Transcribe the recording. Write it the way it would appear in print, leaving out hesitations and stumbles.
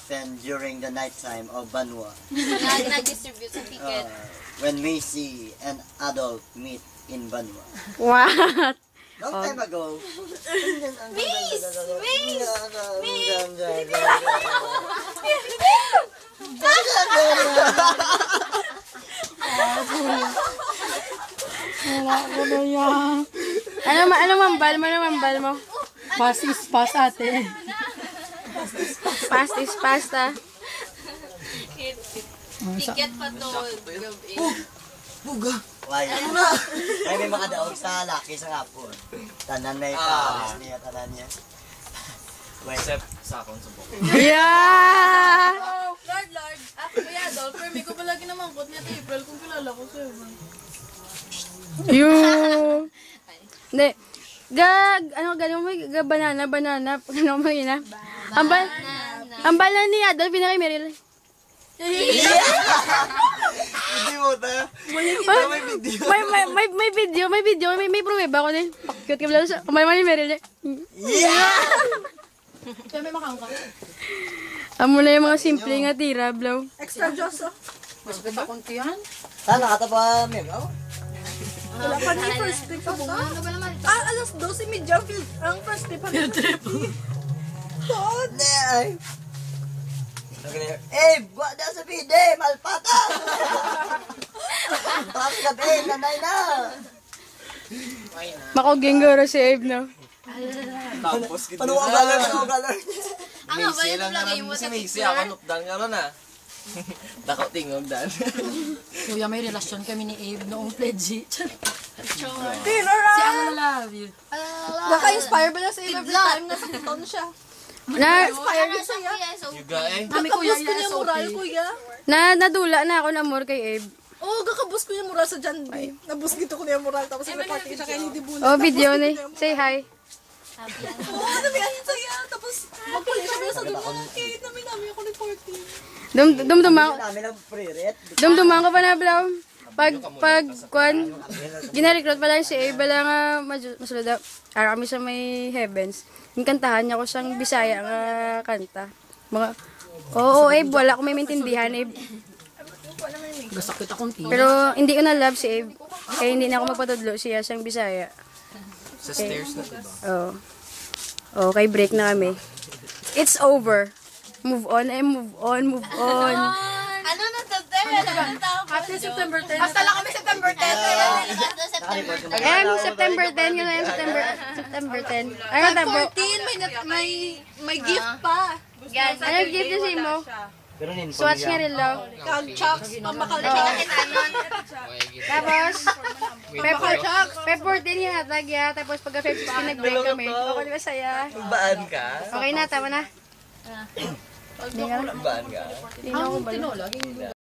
happen during the night time of Banwa. Nag-distribute sa ticket. When we see an adult meet in Banwa. What? Long time ago. Miss! Wala ko na yan. Ano mambal mo? Pass is pass, ate. Past is pasta. Ticket pa to. Gabi. Buga. Why? Ay, may mga daog sa laki sa hapon. Tanan na ikaw. Niya, tanan niya. Except sa akong subok. Yeah! Lord. Kuya Adolf, pero may ko palagi naman kot niya April kung kilala ko sa'yo. You. Hindi. Banana. Ano mo yun na? Ang bala ni Adolf, pinakay Meryl. Hindi mo ta. May video. May pruweba ko din. Cute ka pala sa kamay ni Meryl niya. Kaya may makangka. Amo na yung mga simple nga tira, blaw. Extra Diyos, oh. Mas ganda konti yan. Sana katapa mem. Wala pa ni first trip pa ba? Alas 12 medyo ang first trip pa. Field trip. Ay. Eh, buat dah sepi deh, malpata. Tapos gabi, nanay na. Makoging goro si Abe, no? Tapos kita Ano ang galar? Ang Macy abay lang mo lagay naman mo si sa Macy. picture. Ako nupdan nga ron ah. Dako tingog dan. Kuya, may relasyon kami ni Abe noong pledge. Si Tinora! I love you. Naka-inspire ba na sa every time nasa kiton siya? Na Yuga eh. Kami kuya, Gakabus ko niya yes, moral, okay. kuya. nadula na ako ng amor kay Abe. Oo, gakabus ko niya moral sa John B. Nabus gito ko niya moral, tapos reparte siya kaya hindi bulat. Oh, video ni. Say hi. Oo, nabihan saya. Tapos magpalit siya sa doon. Kaya namin ako ng 14. Dumduman ko pa na, blaw. Pag gina-recruit pa lang si Abe, bala nga masulod daw. Ara kami sa may heavens. Yung kantahan niya ko siyang Bisaya nga kanta. Oo, Abe, wala ko may maintindihan, Abe. Gasakit akong tiyan. Pero hindi ko na love si Abe. Kaya hindi na ako magpatudlo siya siyang Bisaya. Sa stairs na diba? Oo. Okay, break na kami. It's over. Move on. Ano na to, After September 10. Basta lang kami September 10. September 10. Yun na yun, September 10. Ano tabo? 14, may gift pa. Ano gift niya si mo? Swatch nga rin lang. Kag-chucks, pamakal chucks. Tapos, pepper 14 yung hatag ya. Tapos pagka 15 nag-break kami. Okay, di ba saya? Baan ka? Okay na, tama na. Baan ka? Hindi na ako balo. Tinola.